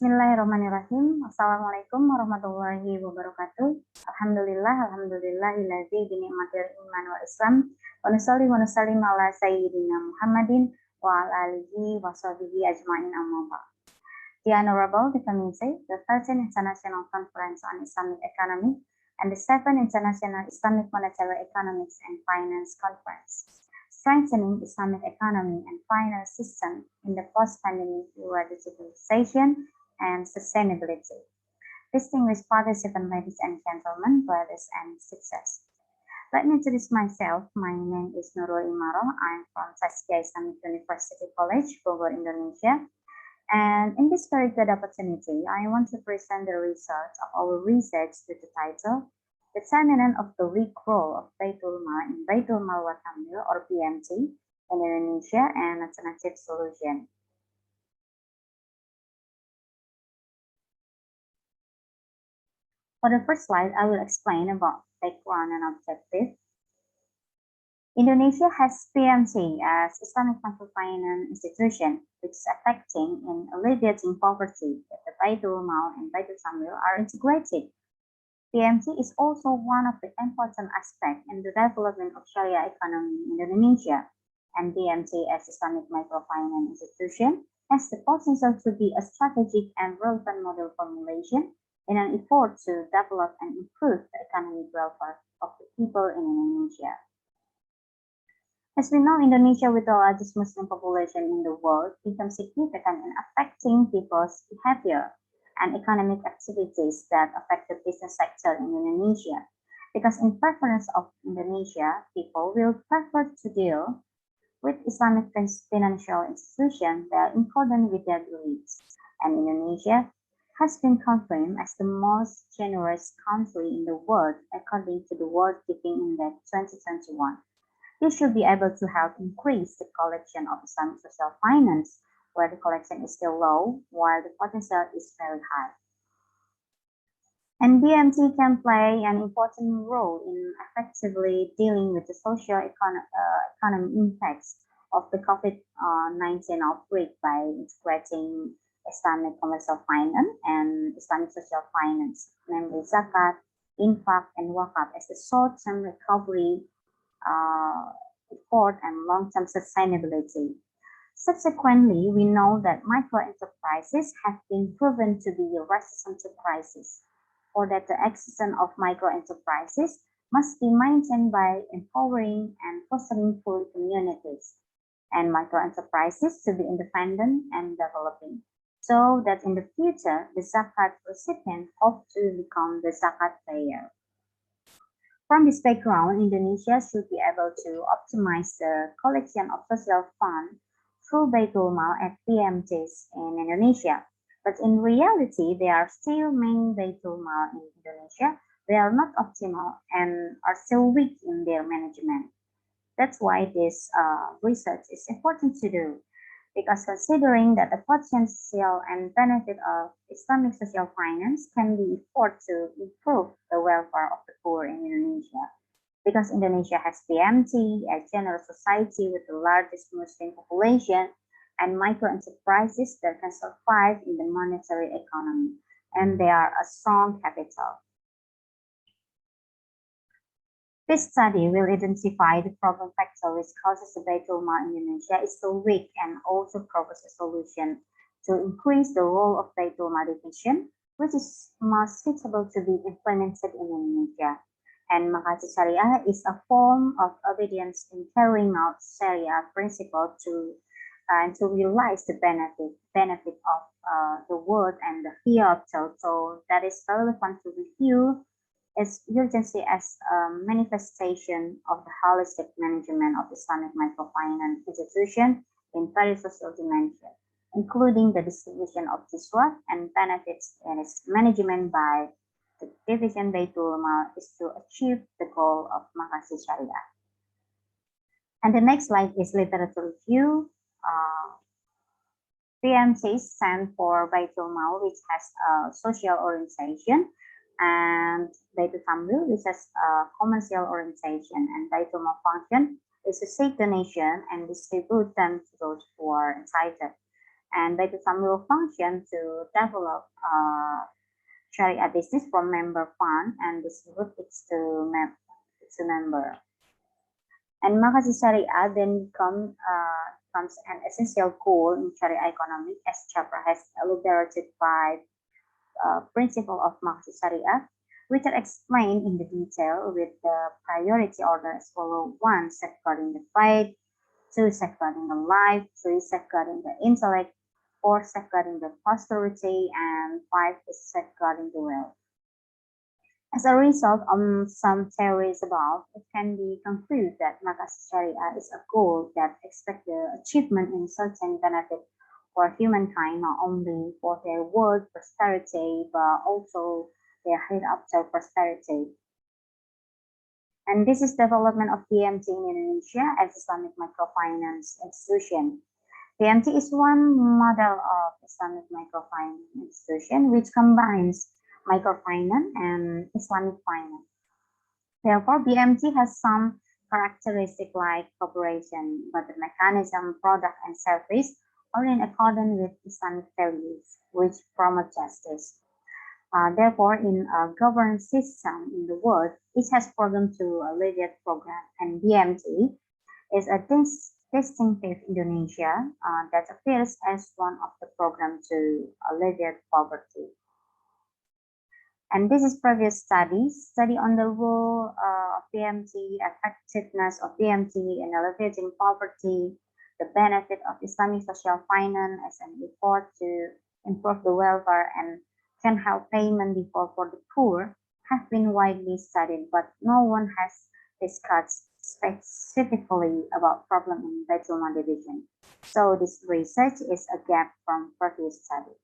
Bismillahirrahmanirrahim. Assalamualaikum warahmatullahi wabarakatuh. Alhamdulillah binikmatil iman wal Islam. Wa nusalli wa nusallim ala sayyidina Muhammadin wa ala alihi wa sahbihi ajma'in amma ba'd. The Honorable Determinants, the 13th International Conference on Islamic Economy and the 7th International Islamic Monetary Economics and Finance Conference, strengthening Islamic economy and finance system in the post-pandemic era digitalization and sustainability. Distinguished participants, ladies and gentlemen, brothers and sisters. Let me introduce myself. My name is Nurul Imaroh. I'm from Taskia Islamic University College, Bogor, Indonesia. And in this very good opportunity, I want to present the results of our research with the title Determinant of the Weak Role of Baitul Maal in Baitul Maal wa Tamwil or BMT in Indonesia and Alternative Solution. For the first slide, I will explain about background and objective. Indonesia has BMT as Islamic microfinance institution, which is affecting in alleviating poverty that the Baitul Maal and Baitul Tamwil are integrated. BMT is also one of the important aspects in the development of Sharia economy in Indonesia, and BMT as Islamic microfinance institution has the potential to be a strategic and relevant model formulation in an effort to develop and improve the economic welfare of the people in Indonesia. As we know, Indonesia, with the largest Muslim population in the world, becomes significant in affecting people's behavior and economic activities that affect the business sector in Indonesia. Because in preference of Indonesia, people will prefer to deal with Islamic financial institutions that are in accordance with their beliefs. And Indonesia has been confirmed as the most generous country in the world according to the World Giving Index 2021. This should be able to help increase the collection of Islamic social finance, where the collection is still low, while the potential is very high. And BMT can play an important role in effectively dealing with the economic impacts of the COVID-19 outbreak by integrating Islamic commercial finance and Islamic social finance, namely zakat, infaq, and wakaf as a short-term recovery effort and long-term sustainability. Subsequently, we know that micro-enterprises have been proven to be resistant to crisis, or that the existence of micro-enterprises must be maintained by empowering and fostering full communities, and micro-enterprises to be independent and developing, so that in the future, the zakat recipient hope to become the zakat payer. From this background, Indonesia should be able to optimize the collection of social funds through Baitul Maal at BMTs in Indonesia. But in reality, there are still many Baitul Maal in Indonesia. They are not optimal and are still weak in their management. That's why this research is important to do, because considering that the potential and benefit of Islamic social finance can be effort to improve the welfare of the poor in Indonesia. Because Indonesia has BMT, a general society with the largest Muslim population, and micro-enterprises that can survive in the monetary economy, and they are a strong capital. This study will identify the problem factor which causes the Baitul Maal in Indonesia is so weak and also propose a solution to increase the role of Baitul Maal division, which is most suitable to be implemented in Indonesia. And Makasih Syariah is a form of obedience in carrying out Sharia principle to realize the benefit of the word and the hereafter. So that is relevant to review its urgency as a manifestation of the holistic management of Islamic microfinance institution in various social dimensions, including the distribution of jiswa and benefits in its management by the division Baitul Maal is to achieve the goal of Makasih Syariah. And the next slide is literature review. BMT stands for Baitul Maal, which has a social orientation, and Baitul Tamwil, which has a commercial orientation, and Baitul Maal function is to save donation and distribute them to those who are entitled. And Baitul Maal function to develop Sharia business from member fund and distribute it to member. And Makasih Syariah then becomes an essential goal in Sharia economy, as chapter has elaborated by principle of Makasih Syariah, which are explained in the detail with the priority order as follows: 1. Safeguarding the faith; 2. Safeguarding the life; 3. Safeguarding the intellect; 4. Safeguarding the posterity; and 5. is safeguarding the wealth. As a result of some theories above, it can be concluded that Makasih Syariah is a goal that expects the achievement in certain benefit for humankind, not only for their world prosperity, but also their hereafter prosperity. And this is development of BMT in Indonesia as Islamic microfinance institution. BMT is one model of Islamic microfinance institution which combines microfinance and Islamic finance. Therefore, BMT has some characteristics like cooperation, but the mechanism, product, and service are in accordance with Islamic values, which promote justice. Therefore, in a governance system in the world, it has program to alleviate program, and BMT is a distinctive Indonesia that appears as one of the programs to alleviate poverty. And this is previous study on the role of BMT, effectiveness of BMT in alleviating poverty, the benefit of Islamic social finance as an effort to improve the welfare and can help payment default for the poor have been widely studied, but no one has discussed specifically about problem in Baitul Maal division. So this research is a gap from previous study.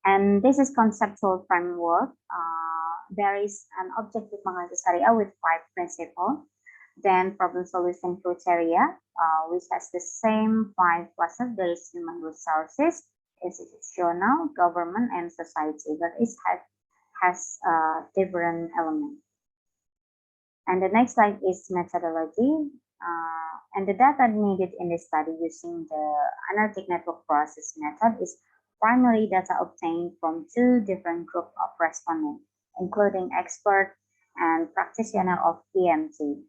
And this is conceptual framework. There is an objective Makasih Syariah with 5 principles. Then problem solution criteria, which has the same 5 clusters. There is human resources, institutional, government, and society, but it has different elements. And the next slide is methodology. And the data needed in this study using the analytic network process method is primary data obtained from 2 different groups of respondents, including expert and practitioner of BMT.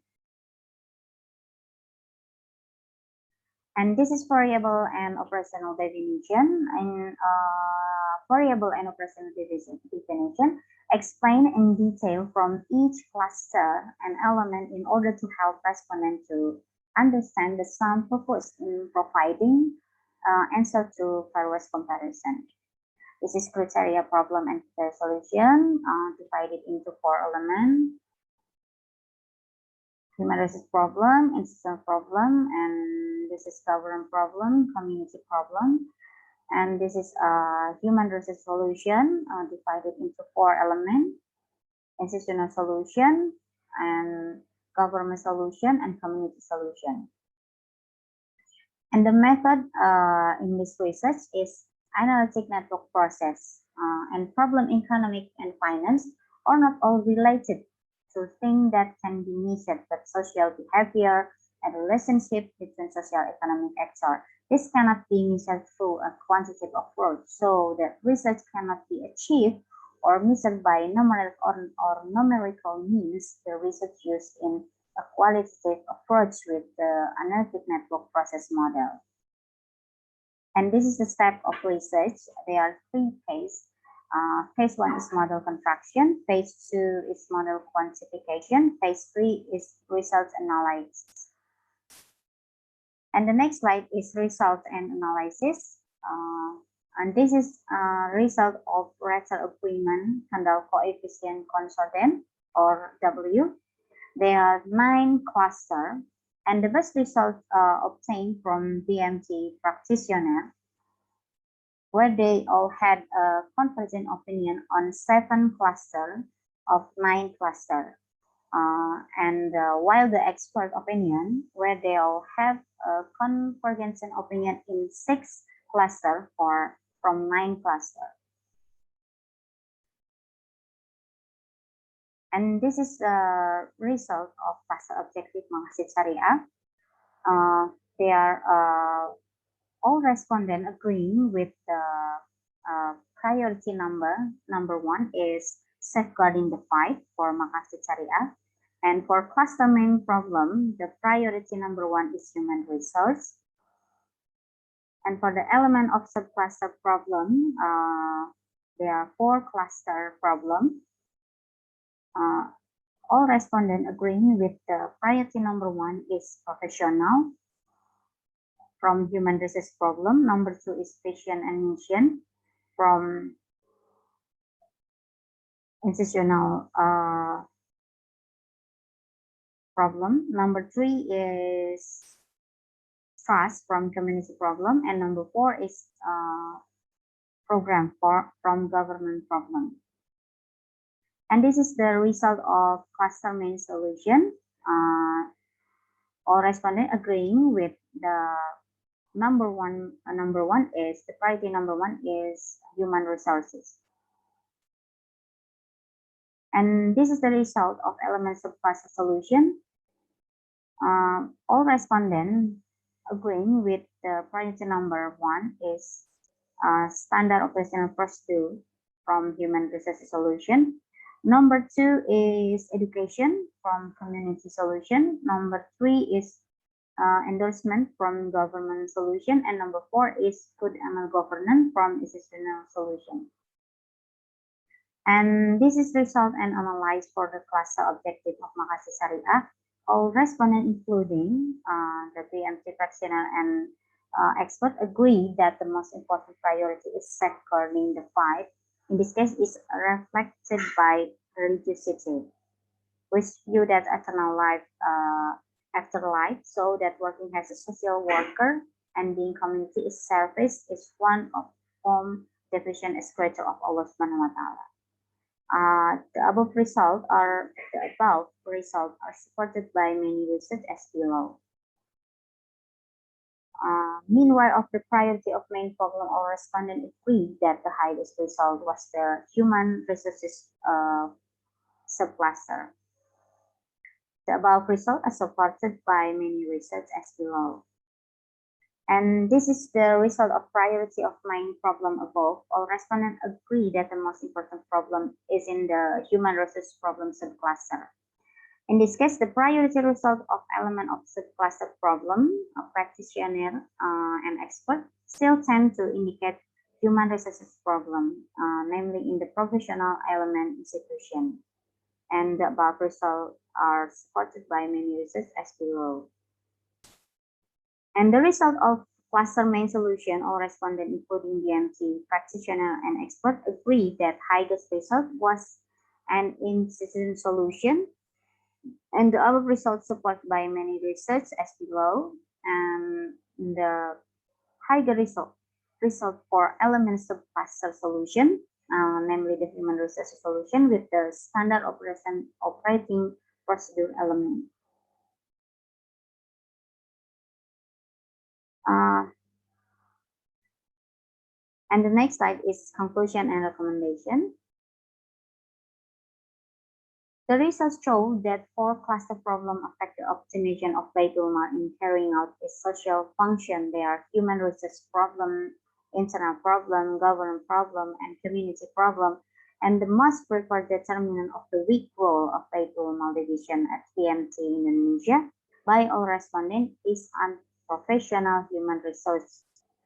And this is variable and operational definition. And variable and operational definition explain in detail from each cluster and element in order to help respondents to understand the sum purpose in providing answer to various comparison. This is criteria, problem, and solution divided into 4 elements: human resource problem, institutional problem, and this is government problem, community problem, and this is human resource solution divided into 4 elements: institutional solution, and government solution, and community solution. And the method in this research is analytic network process, and problem economic and finance are not all related to things that can be measured, but social behavior and relationship between social economic actors. This cannot be measured through a quantitative approach, so that research cannot be achieved or measured by numerical means. The research used in a qualitative approach with the analytic network process model. And this is the step of research. There are 3 phases. Phase 1 is model construction. Phase 2 is model quantification. Phase 3 is results analysis. And the next slide is result and analysis. And this is result of Ratzel agreement handle coefficient concordant, or W. There are 9 clusters, and the best results obtained from BMT practitioner, where they all had a convergent opinion on 7 clusters of 9 clusters. While the expert opinion, where they all have a convergent opinion in 6 clusters from 9 clusters. And this is the result of cluster objective Makasih Syariah. They are all respondents agreeing with the priority number one is safeguarding the fight for Makassar Syariah. And for cluster main problem, the priority number one is human resource. And for the element of subcluster problem, there are 4 cluster problems. All respondents agreeing with the priority number one is professional from human resource problem. Number 2 is patient and mission from institutional problem. Number 3 is trust from community problem, and number 4 is program from government problem. And this is the result of cluster main solution. All respondents agreeing with the number one is the priority number one is human resources. And this is the result of element subcluster solution. All respondents agreeing with the priority number one is standard operational procedure from human resources solution. Number 2 is education from community solution. Number 3 is endorsement from government solution, and number 4 is good ML governance from institutional solution. And this is result and analyzed for the cluster objective of Makassar Syariah. All respondents, including the BMT practitioner and expert, agree that the most important priority is safeguarding the fight. In this case, is reflected by religiosity, which view that eternal life after life, so that working as a social worker and being community is service is one of form definition as creator of Allah Subhanahu wa Ta'ala. The above results are supported by many research as below. Meanwhile, of the priority of main problem, all respondents agreed that the highest result was the human resources subcluster. The above results are supported by many research as below. And this is the result of priority of main problem above. All respondents agree that the most important problem is in the human resource problem subcluster. In this case, the priority result of element of subcluster problem, a practitioner and expert, still tend to indicate human resources problem, namely in the professional element institution. And the above results are supported by many research as below. And the result of cluster main solution, all respondents, including BMT practitioner and expert, agree that highest result was an institution solution. And the above results supported by many research as below. And the higher result for element subcluster solution, namely the human resource solution with the standard operating procedure element. And the next slide is conclusion and recommendation. The results show that 4 cluster problems affect the optimization of Baitul Maal in carrying out its social function. They are human resource problem, internal problem, government problem, and community problem. And the most preferred determinant of the weak role of Baitul Maal division at BMT Indonesia by all respondents is unprofessional human resource,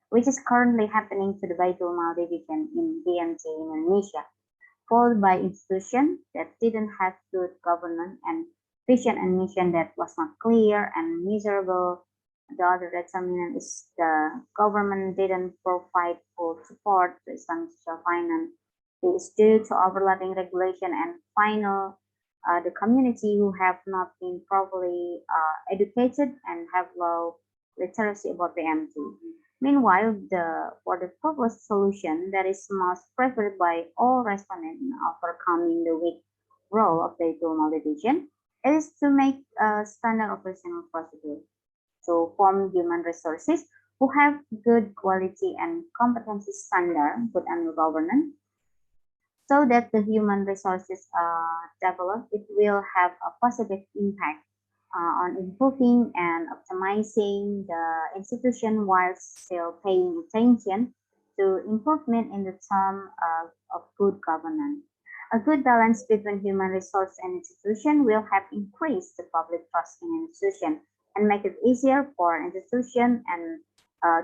which is currently happening to the Baitul Maal division in BMT Indonesia, followed by institutions that didn't have good governance and vision and mission that was not clear and miserable. The other determinant is the government didn't provide full support to Islamic social finance. This is due to overlapping regulation, and final, the community who have not been properly educated and have low literacy about BMT. Meanwhile, for the proposed solution that is most preferred by all respondents in overcoming the weak role of the Baitul division is to make a standard operational procedure to form human resources who have good quality and competency standard, good annual governance, so that the human resources developed, it will have a positive impact on improving and optimizing the institution while still paying attention to improvement in the term of good governance. A good balance between human resource and institution will help increase the public trust in institution and make it easier for institution and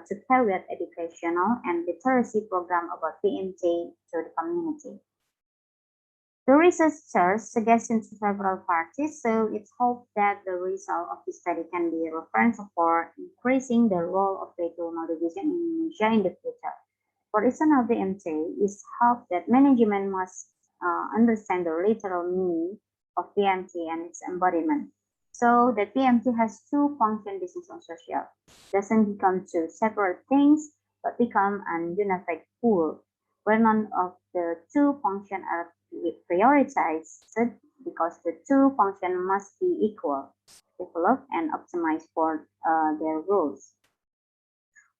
to carry out educational and literacy program about PMT to the community. The researchers suggested to several parties, so it's hoped that the result of this study can be a reference for increasing the role of Baitul Maal division in Indonesia in the future. For external BMT, it's hoped that management must understand the literal meaning of PMT and its embodiment. So that PMT has two functions, business and social, doesn't become two separate things, but become an unified whole, where none of the two functions are prioritized because the two functions must be equal, developed, and optimized for their roles.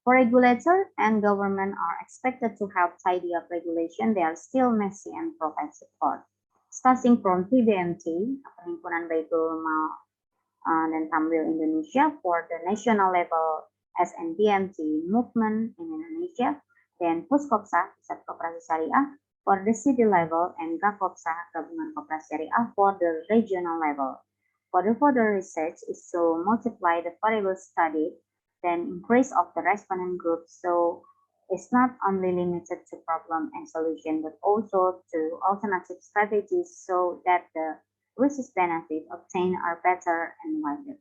For regulator and government are expected to help tidy up regulation, they are still messy and provide support. Starting from PBMT, Perhimpunan Baitul Maal dan Tamwil Indonesia for the national level SNBMT movement in Indonesia, then Puskopsa, Pusat Koperasi Syariah, for the city level, and Gakopsa, Gabungan Koperasi Syariah, for the regional level. For the further research is to multiply the variable studied, then increase of the respondent group, so it's not only limited to problem and solution, but also to alternative strategies so that the research benefits obtained are better and wider.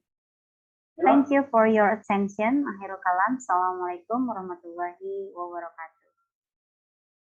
Thank you for your attention. Akhirul kalam. Assalamualaikum warahmatullahi wabarakatuh.